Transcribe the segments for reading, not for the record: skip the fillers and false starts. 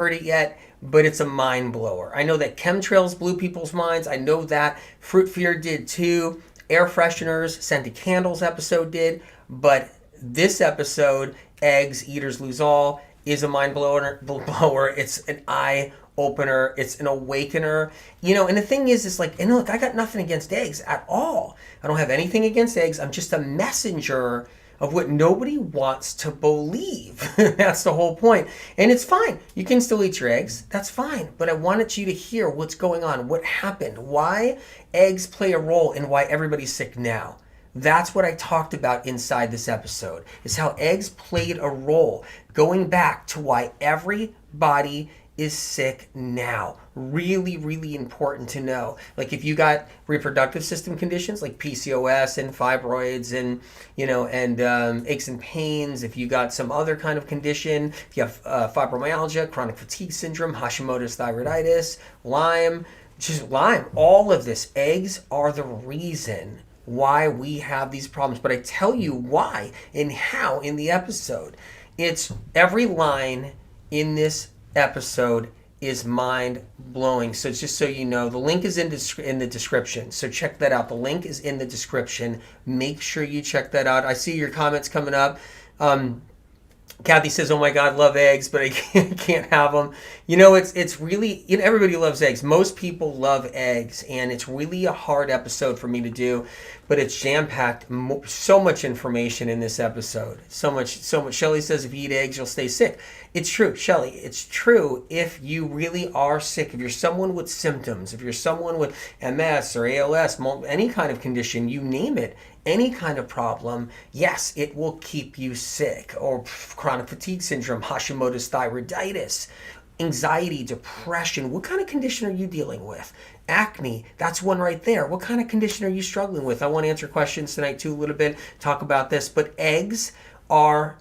heard it yet, but it's a mind blower. I know that chemtrails blew people's minds. I know that fruit fear did too. Air fresheners, scented candles episode did, but this episode, eggs, eaters lose all, is a mind blower. It's an eye opener. It's an awakener. And the thing is, it's like, and look, I got nothing against eggs at all. I don't have anything against eggs. I'm just a messenger of what nobody wants to believe. That's the whole point. And it's fine. You can still eat your eggs. That's fine. But I wanted you to hear what's going on, what happened, why eggs play a role in why everybody's sick now. That's what I talked about inside this episode, is how eggs played a role going back to why everybody is sick now. Really, really important to know. Like if you got reproductive system conditions like PCOS and fibroids and, aches and pains, if you got some other kind of condition, if you have fibromyalgia, chronic fatigue syndrome, Hashimoto's thyroiditis, Lyme, all of this, eggs are the reason why we have these problems. But I tell you why and how in the episode. It's every line in this episode is mind-blowing. So just so you know, the link is in the description. So check that out. The link is in the description. Make sure you check that out. I see your comments coming up. Kathy says, "Oh my God, love eggs, but I can't have them." It's really, everybody loves eggs. Most people love eggs, and it's really a hard episode for me to do, but it's jam-packed. So much information in this episode. So much. Shelly says, "If you eat eggs, you'll stay sick." It's true, Shelly. It's true if you really are sick. If you're someone with symptoms, if you're someone with MS or ALS, any kind of condition, you name it, any kind of problem, yes, it will keep you sick. Or chronic fatigue syndrome, Hashimoto's thyroiditis, anxiety, depression. What kind of condition are you dealing with? Acne, that's one right there. What kind of condition are you struggling with? I want to answer questions tonight too a little bit, talk about this. But eggs are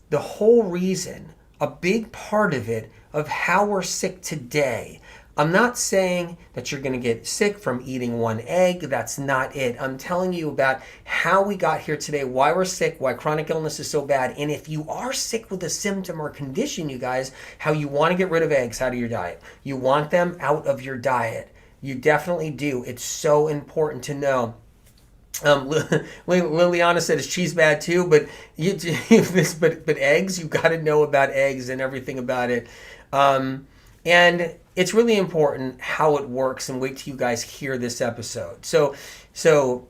the whole reason, a big part of it, of how we're sick today. I'm not saying that you're going to get sick from eating one egg. That's not it. I'm telling you about how we got here today, why we're sick, why chronic illness is so bad. And if you are sick with a symptom or condition, you guys, how you want to get rid of eggs out of your diet. You want them out of your diet. You definitely do. It's so important to know. Liliana said, "Is cheese bad too?" But but eggs, you got to know about eggs and everything about it. And it's really important how it works, and wait till you guys hear this episode. So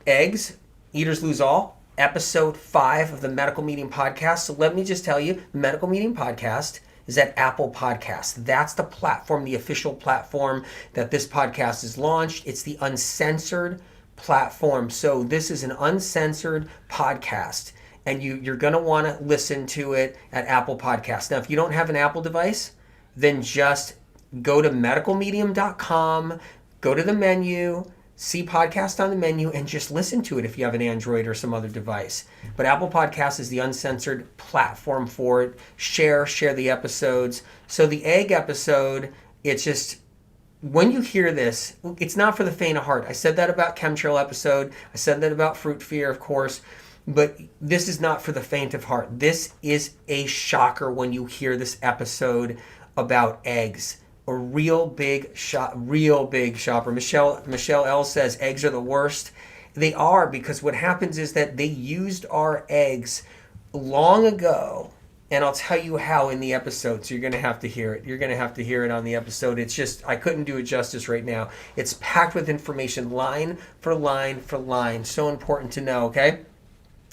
eggs, eaters lose all, episode 5 of the Medical Meeting Podcast. So let me just tell you, the Medical Meeting Podcast is at Apple Podcasts. That's the platform, the official platform that this podcast is launched. It's the Uncensored platform. So this is an uncensored podcast, and you're going to want to listen to it at Apple Podcasts. Now, if you don't have an Apple device, then just go to medicalmedium.com, go to the menu, see podcast on the menu, and just listen to it if you have an Android or some other device. But Apple Podcasts is the uncensored platform for it. Share the episodes. So the egg episode, it's just, when you hear this, it's not for the faint of heart. I said that about chemtrail episode. I said that about fruit fear, of course. But this is not for the faint of heart. This is a shocker when you hear this episode about eggs. A real big shopper. Michelle L says eggs are the worst. They are, because what happens is that they used our eggs long ago, and I'll tell you how in the episode. So you're going to have to hear it. You're going to have to hear it on the episode. It's just, I couldn't do it justice right now. It's packed with information, line for line for line. So important to know, okay?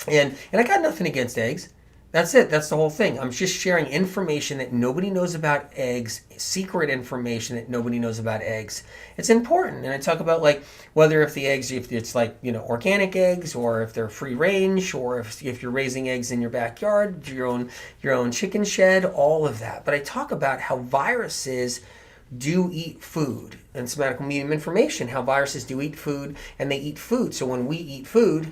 And I got nothing against eggs. That's it. That's the whole thing. I'm just sharing information that nobody knows about eggs, secret information that nobody knows about eggs. It's important. And I talk about, like, whether if the eggs, if it's like, organic eggs, or if they're free range, or if you're raising eggs in your backyard, your own chicken shed, all of that. But I talk about how viruses do eat food. And it's medical medium information, how viruses do eat food, and they eat food. So when we eat food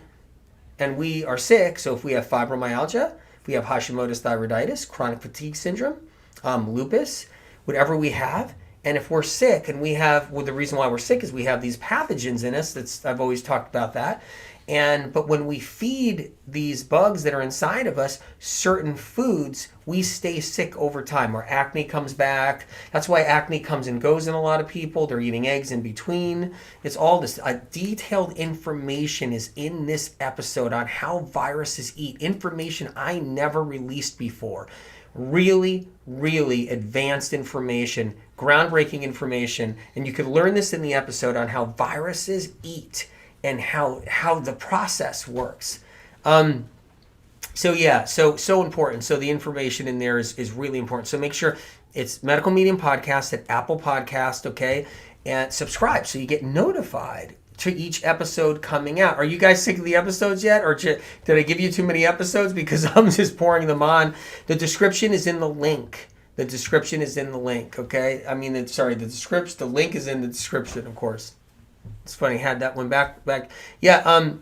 and we are sick, so if we have fibromyalgia, we have Hashimoto's thyroiditis, chronic fatigue syndrome, lupus, whatever we have. And if we're sick and we have, the reason why we're sick is we have these pathogens in us. I've always talked about that. But when we feed these bugs that are inside of us certain foods, we stay sick over time. Our acne comes back. That's why acne comes and goes in a lot of people. They're eating eggs in between. It's all this detailed information is in this episode on how viruses eat. Information I never released before. Really, really advanced information, groundbreaking information. And you could learn this in the episode on how viruses eat and how the process works. So important. So the information in there is really important. So make sure it's Medical Medium Podcast at Apple Podcast, okay? And subscribe so you get notified to each episode coming out. Are you guys sick of the episodes yet? Or did I give you too many episodes? Because I'm just pouring them on. The description is in the link. The description is in the link, okay? The link is in the description, of course. It's funny, I had that one back. Yeah,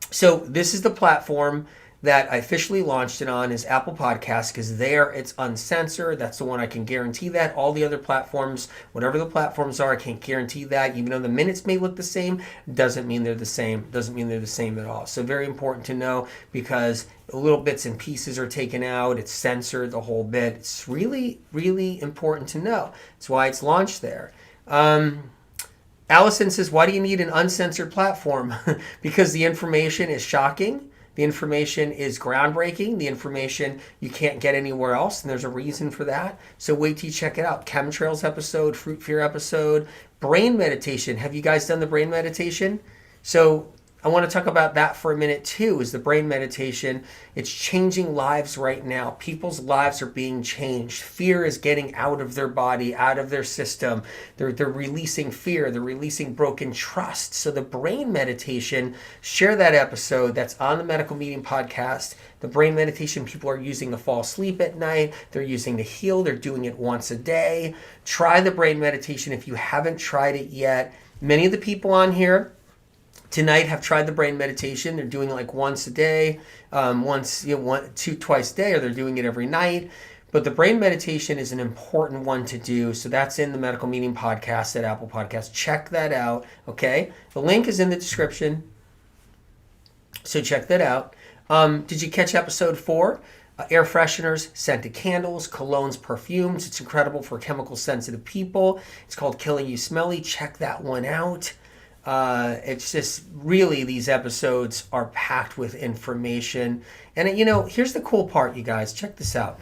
so this is the platform that I officially launched it on, is Apple Podcasts, because there it's uncensored. That's the one I can guarantee that. All the other platforms, whatever the platforms are, I can't guarantee that. Even though the minutes may look the same, doesn't mean they're the same. Doesn't mean they're the same at all. So very important to know, because little bits and pieces are taken out. It's censored, the whole bit. It's really, really important to know. That's why it's launched there. Allison says, why do you need an uncensored platform? Because the information is shocking. The information is groundbreaking. The information you can't get anywhere else, and there's a reason for that. So wait till you check it out. Chemtrails episode, fruit fear episode, brain meditation. Have you guys done the brain meditation? So I want to talk about that for a minute too, is the brain meditation. It's changing lives right now. People's lives are being changed. Fear is getting out of their body, out of their system. They're releasing fear. They're releasing broken trust. So the brain meditation, share that episode. That's on the Medical Medium Podcast. The brain meditation people are using to fall asleep at night. They're using to heal. They're doing it once a day. Try the brain meditation if you haven't tried it yet. Many of the people on here tonight have tried the brain meditation. They're doing it like once a day, twice a day, or they're doing it every night. But the brain meditation is an important one to do. So that's in the Medical Medium Podcast at Apple Podcasts. Check that out, okay? The link is in the description. So check that out. Did you catch episode 4? Air fresheners, scented candles, colognes, perfumes. It's incredible for chemical sensitive people. It's called Killing You Smelly. Check that one out. It's just really, these episodes are packed with information. And here's the cool part, you guys. Check this out.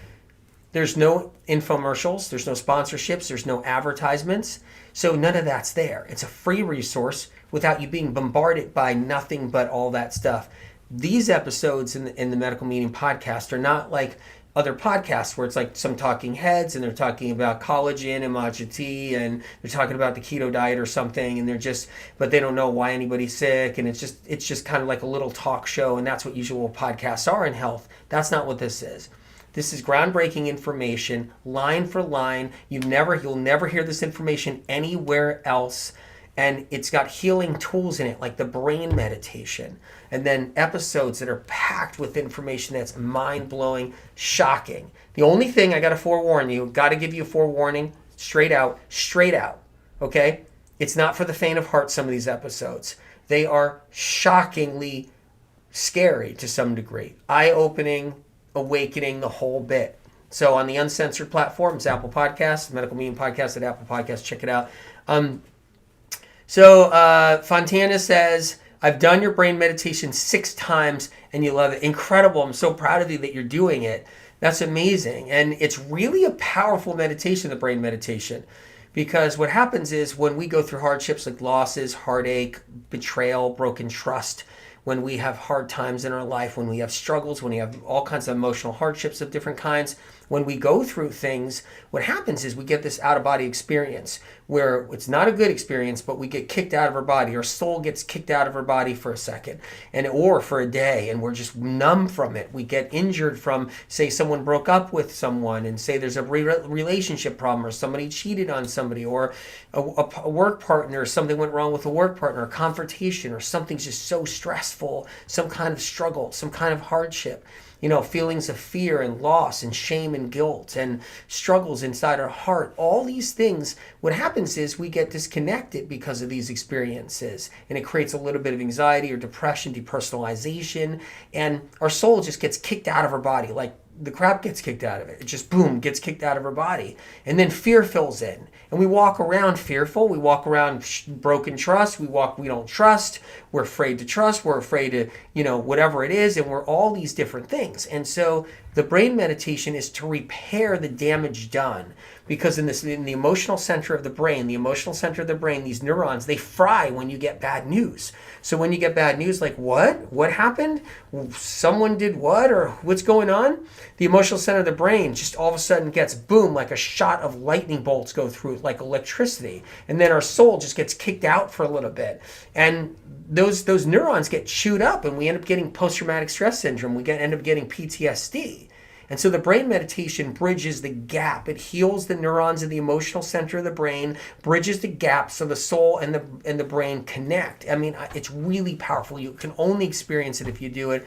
There's no infomercials. There's no sponsorships. There's no advertisements. So none of that's there. It's a free resource without you being bombarded by nothing but all that stuff. These episodes in the Medical Medium Podcast are not like other podcasts where it's like some talking heads and they're talking about collagen and matcha tea and they're talking about the keto diet or something, and but they don't know why anybody's sick, and it's just kind of like a little talk show, and that's what usual podcasts are in health. That's not what this is. This is groundbreaking information, line for line. You'll never hear this information anywhere else. And it's got healing tools in it, like the brain meditation. And then episodes that are packed with information that's mind-blowing, shocking. The only thing I got to forewarn you, got to give you a forewarning, straight out, okay? It's not for the faint of heart, some of these episodes. They are shockingly scary to some degree. Eye-opening, awakening, the whole bit. So on the Uncensored platforms, Apple Podcasts, Medical Medium Podcast at Apple Podcasts, check it out. So Fontana says, I've done your brain meditation 6 times and you love it. Incredible. I'm so proud of you that you're doing it. That's amazing. And it's really a powerful meditation, the brain meditation, because what happens is when we go through hardships like losses, heartache, betrayal, broken trust, when we have hard times in our life, when we have struggles, when we have all kinds of emotional hardships of different kinds, when we go through things, what happens is we get this out-of-body experience where it's not a good experience, but we get kicked out of our body. Our soul gets kicked out of our body for a second or for a day, and we're just numb from it. We get injured from, say, someone broke up with someone, and say there's a relationship problem, or somebody cheated on somebody, or a work partner, something went wrong with a work partner, a confrontation, or something's just so stressful, some kind of struggle, some kind of hardship. feelings of fear and loss and shame and guilt and struggles inside our heart. All these things, what happens is we get disconnected because of these experiences, and it creates a little bit of anxiety or depression, depersonalization, and our soul just gets kicked out of our body, like the crap gets kicked out of it. It just, boom, gets kicked out of our body. And then fear fills in. And we walk around fearful. We walk around broken trust. We don't trust. We're afraid to trust. We're afraid to, whatever it is. And we're all these different things. And so the brain meditation is to repair the damage done. Because in the emotional center of the brain, these neurons, they fry when you get bad news. So when you get bad news, like what? What happened? Someone did what? Or what's going on? The emotional center of the brain just all of a sudden gets boom, like a shot of lightning bolts go through it, like electricity. And then our soul just gets kicked out for a little bit. And those neurons get chewed up, and we end up getting post-traumatic stress syndrome. We end up getting PTSD. And so the brain meditation bridges the gap. It heals the neurons in the emotional center of the brain, bridges the gap so the soul and the brain connect. I mean, it's really powerful. You can only experience it if you do it.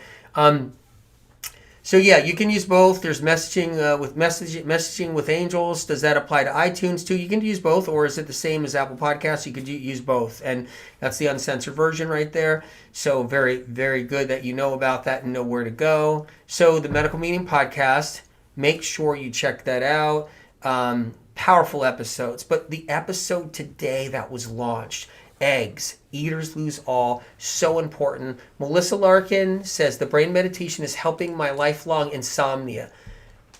So yeah, you can use both. There's messaging with angels. Does that apply to iTunes too? You can use both, or is it the same as Apple Podcasts? You could use both, and that's the uncensored version right there. So very, very good that you know about that and know where to go. So the Medical Meeting Podcast, make sure you check that out. Powerful episodes, but the episode today that was launched, eggs, eaters lose all, so important. Melissa Larkin says the brain meditation is helping my lifelong insomnia.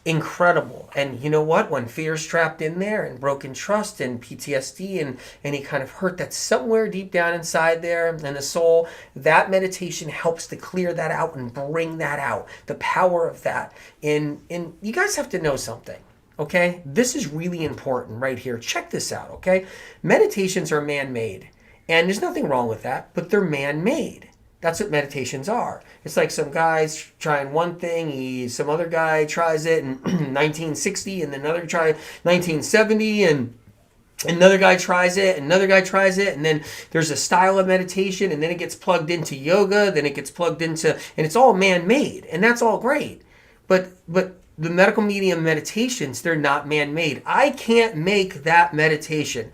Incredible. And you know what? When fear's trapped in there, and broken trust and PTSD and any kind of hurt that's somewhere deep down inside there and the soul, that meditation helps to clear that out and bring that out. The power of that. And you guys have to know something. Okay? This is really important right here. Check this out, okay? Meditations are man-made. And there's nothing wrong with that, but they're man-made. That's what meditations are. It's like some guy's trying one thing, some other guy tries it in 1960, and another try 1970, and another guy tries it, and then there's a style of meditation, and then it gets plugged into yoga, then it gets plugged into, and it's all man-made, and that's all great. But the medical medium meditations, they're not man-made. I can't make that meditation.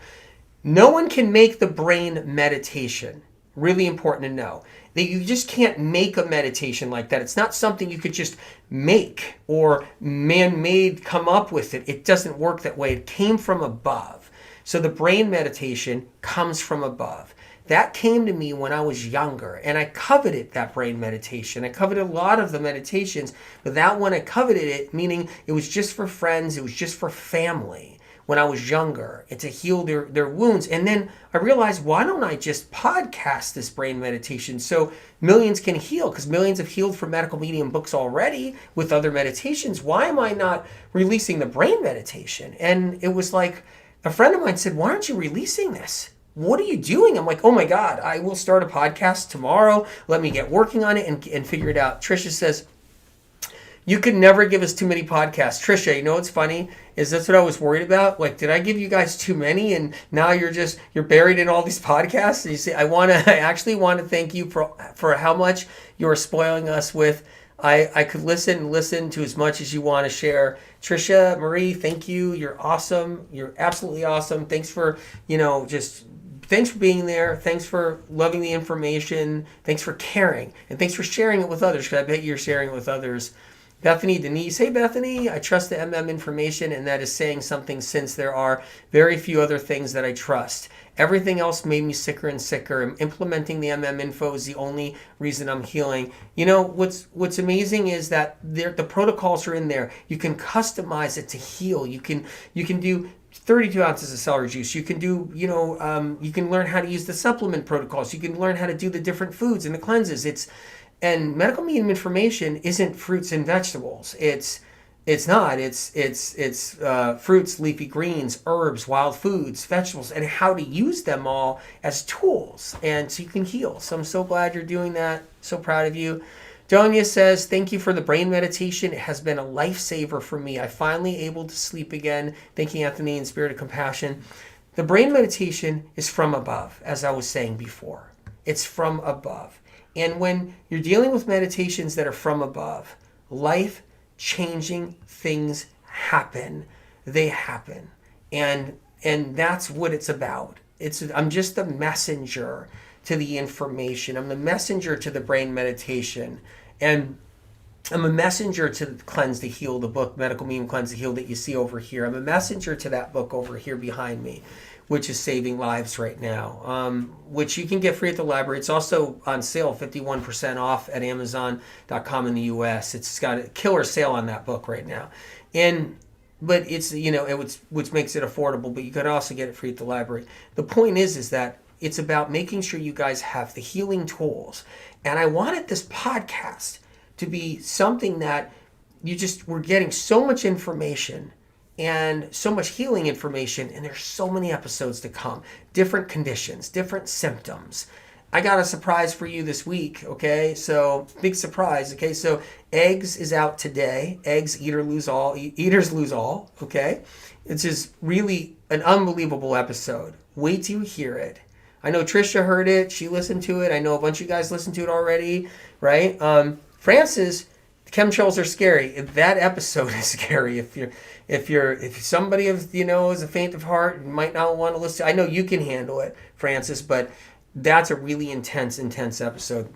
No one can make the brain meditation. Really important to know that you just can't make a meditation like that. It's not something you could just make or man-made come up with it. It doesn't work that way. It came from above. So the brain meditation comes from above. That came to me when I was younger, and I coveted that brain meditation. I coveted a lot of the meditations, but that one I coveted it, meaning it was just for friends, it was just for family. When I was younger, and to heal their wounds. And then I realized, why don't I just podcast this brain meditation so millions can heal? Because millions have healed from medical medium books already with other meditations. Why am I not releasing the brain meditation? And it was like, a friend of mine said, why aren't you releasing this? What are you doing? I'm like, oh my God, I will start a podcast tomorrow. Let me get working on it and figure it out. Trisha says, you could never give us too many podcasts. Trisha, you know what's funny? Is that's what I was worried about. Like, did I give you guys too many? And now you're buried in all these podcasts. And you say, I actually want to thank you for how much you're spoiling us with. I could listen to as much as you want to share. Trisha, Marie, thank you. You're awesome. You're absolutely awesome. Thanks for, thanks for being there. Thanks for loving the information. Thanks for caring. And thanks for sharing it with others, because I bet you're sharing it with others. Bethany Denise, hey Bethany, I trust the MM information, and that is saying something, since there are very few other things that I trust. Everything else made me sicker and sicker. Implementing the MM info is the only reason I'm healing. You know, what's amazing is that the protocols are in there. You can customize it to heal. You can do 32 ounces of celery juice. You can do, you can learn how to use the supplement protocols. You can learn how to do the different foods and the cleanses. And medical medium information isn't fruits and vegetables. It's fruits, leafy greens, herbs, wild foods, vegetables, and how to use them all as tools, and so you can heal. So I'm so glad you're doing that. So proud of you. Donia says, thank you for the brain meditation. It has been a lifesaver for me. I finally able to sleep again. Thank you, Anthony, in spirit of compassion. The brain meditation is from above, as I was saying before. It's from above. And when you're dealing with meditations that are from above, life-changing things happen. They happen. And that's what it's about. I'm just the messenger to the information. I'm the messenger to the brain meditation. And I'm a messenger to Cleanse to Heal, the book, Medical Medium Cleanse to Heal, that you see over here. I'm a messenger to that book over here behind me, which is saving lives right now, which you can get free at the library. It's also on sale, 51% off at Amazon.com in the U.S. It's got a killer sale on that book right now. But it's, which makes it affordable, but you could also get it free at the library. The point is that it's about making sure you guys have the healing tools. And I wanted this podcast to be something that we're getting so much information and so much healing information, and there's so many episodes to come. Different conditions, different symptoms. I got a surprise for you this week, okay? So, big surprise, okay? So, eggs is out today. Eggs, eaters lose all, okay? It's just really an unbelievable episode. Wait till you hear it. I know Trisha heard it. She listened to it. I know a bunch of you guys listened to it already, right? Francis, chemtrails are scary. That episode is scary. If somebody is a faint of heart, you might not want to listen. I know you can handle it, Francis, but that's a really intense episode.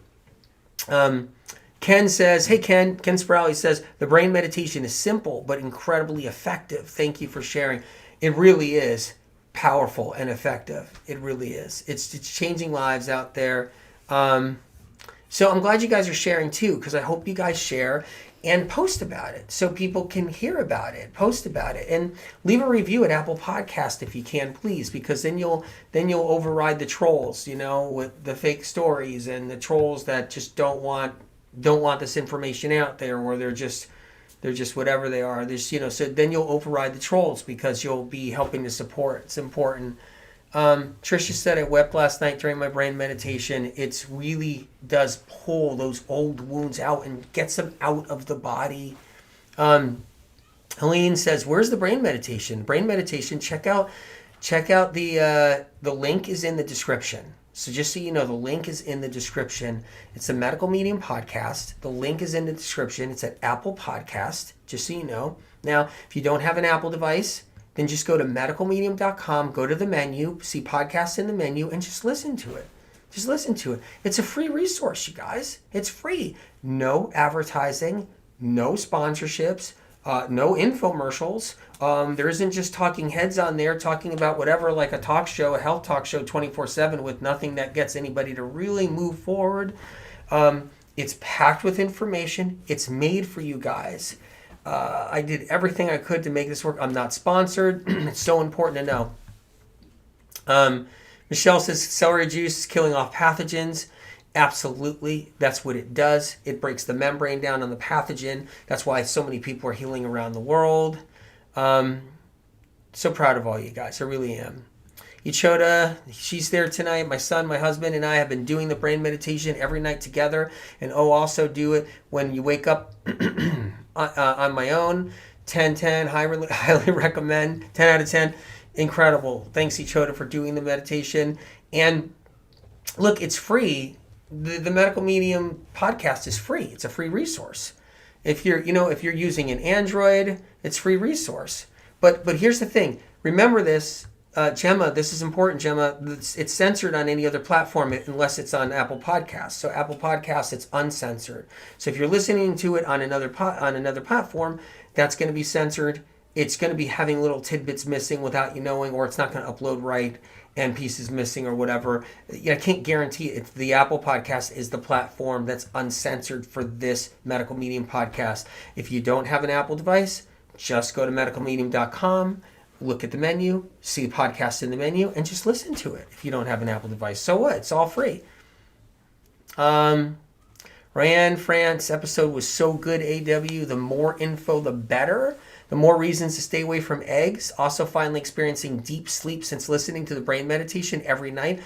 Ken says, hey Ken Sprowley says, the brain meditation is simple but incredibly effective. Thank you for sharing. It really is powerful and effective. It really is. It's changing lives out there. So I'm glad you guys are sharing too, because I hope you guys share and post about it so people can hear about it, post about it, and leave a review at Apple Podcast if you can, please, because then you'll override the trolls, with the fake stories and the trolls that just don't want this information out there, or they're just whatever they are. So then you'll override the trolls because you'll be helping to support. It's important. Trisha said, I wept last night during my brain meditation. It really does pull those old wounds out and gets them out of the body. Helene says, where's the brain meditation? Brain meditation, check out the link is in the description. So just so you know, the link is in the description. It's a Medical Medium podcast. The link is in the description. It's at Apple Podcast, just so you know. Now, if you don't have an Apple device, then just go to medicalmedium.com, go to the menu, see podcasts in the menu, and just listen to it. Just listen to it. It's a free resource, you guys. It's free. No advertising, no sponsorships, no infomercials. There isn't just talking heads on there talking about whatever, like a talk show, a health talk show 24/7 with nothing that gets anybody to really move forward. It's packed with information. It's made for you guys. I did everything I could to make this work. I'm not sponsored. It's so important to know. Michelle says celery juice is killing off pathogens. Absolutely. That's what it does. It breaks the membrane down on the pathogen. That's why so many people are healing around the world. So proud of all you guys. I really am. Ichoda, she's there tonight. My son, my husband, and I have been doing the brain meditation every night together. And also do it when you wake up on my own. 10/10, highly recommend. 10 out of 10. Incredible. Thanks, Ichoda, for doing the meditation. And look, it's free. The Medical Medium podcast is free. It's a free resource. If you're using an Android, it's a free resource. But here's the thing. Remember this, Gemma, this is important, Gemma. It's censored on any other platform unless it's on Apple Podcasts. So Apple Podcasts, it's uncensored. So if you're listening to it on another platform, that's going to be censored. It's going to be having little tidbits missing without you knowing, or it's not going to upload right and pieces missing or whatever. I can't guarantee it. The Apple Podcast is the platform that's uncensored for this Medical Medium podcast. If you don't have an Apple device, just go to medicalmedium.com, look at the menu, see the podcast in the menu, and just listen to it if you don't have an Apple device. So what? It's all free. Ryan France, episode was so good, AW. The more info, the better. The more reasons to stay away from eggs. Also finally experiencing deep sleep since listening to the brain meditation every night.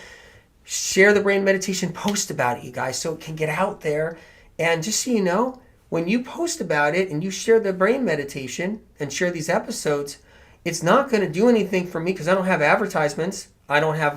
Share the brain meditation, post about it, you guys, so it can get out there. And just so you know, when you post about it and you share the brain meditation and share these episodes, it's not going to do anything for me because I don't have advertisements. I don't have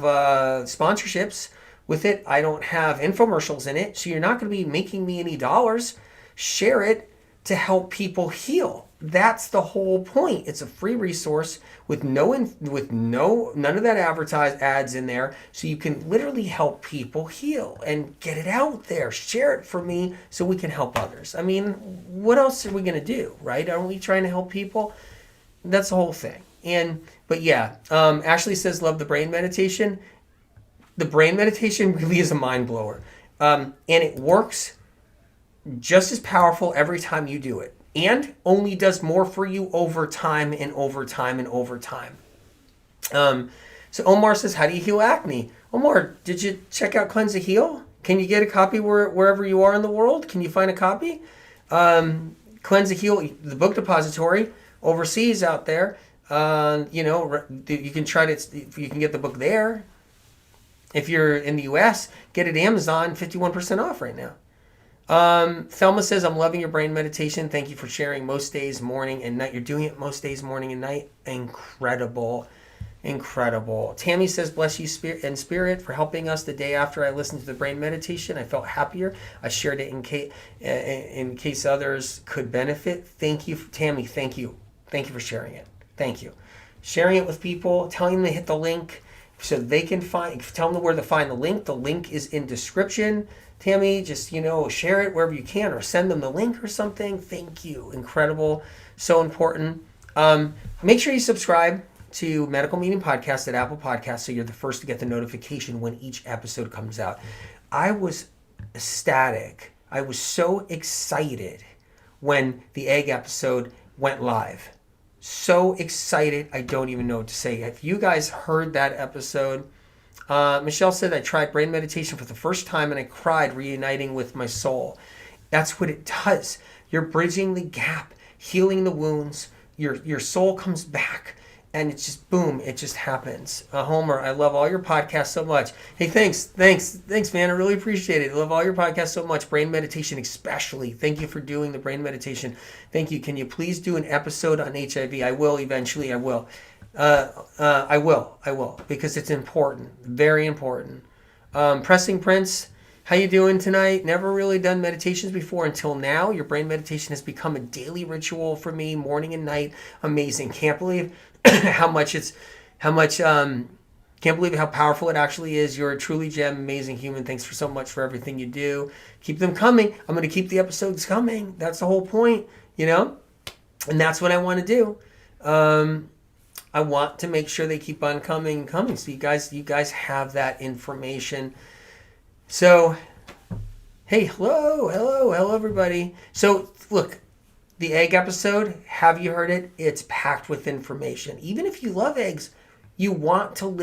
sponsorships with it. I don't have infomercials in it. So you're not going to be making me any dollars. Share it. to help people heal. That's the whole point. It's a free resource with none of that advertised ads in there, so you can literally help people heal and get it out there. Share it for me so we can help others. I mean, what else are we going to do, right? Aren't we trying to help people? That's the whole thing. But yeah, Ashley says, love the brain meditation. The brain meditation really is a mind blower. And it works just as powerful every time you do it, and only does more for you over time and over time and over time. So Omar says, how do you heal acne? Omar, did you check out Cleanse to Heal? Can you get a copy wherever you are in the world? Can you find a copy? Cleanse to Heal, the book depository overseas out there. You can try to, you can get the book there. If you're in the US, get it Amazon, 51% off right now. Thelma says, I'm loving your brain meditation. Thank you for sharing most days, morning and night. You're doing it most days, morning and night. Incredible. Incredible. Tammy says, bless you spirit for helping us the day after I listened to the brain meditation. I felt happier. I shared it in case others could benefit. Thank you, Tammy. Thank you. Thank you for sharing it. Thank you. Sharing it with people, telling them to hit the link so they can tell them where to find the link. The link is in description. Tammy, just, share it wherever you can or send them the link or something. Thank you. Incredible. So important. Make sure you subscribe to Medical Meeting Podcast at Apple Podcasts so you're the first to get the notification when each episode comes out. I was ecstatic. I was so excited when the egg episode went live. So excited, I don't even know what to say. If you guys heard that episode, Michelle said, I tried brain meditation for the first time and I cried, reuniting with my soul. That's what it does. You're bridging the gap, healing the wounds. Your soul comes back, and it's just boom, it just happens. Homer, I love all your podcasts so much. Hey, thanks, man. I really appreciate it. I love all your podcasts so much. Brain meditation especially. Thank you for doing the brain meditation. Thank you. Can you please do an episode on HIV? I will eventually. I will. I will, because it's important, very important. Pressing Prince, how you doing tonight? Never really done meditations before until now. Your brain meditation has become a daily ritual for me, morning and night. Amazing. Can't believe can't believe how powerful it actually is. You're a truly gem, amazing human. Thanks so much for everything you do. Keep them coming. I'm going to keep the episodes coming. That's the whole point, and that's what I want to do. I want to make sure they keep on coming. So you guys have that information. So, hey, hello, everybody. So, look, the egg episode, have you heard it? It's packed with information. Even if you love eggs, you want to listen.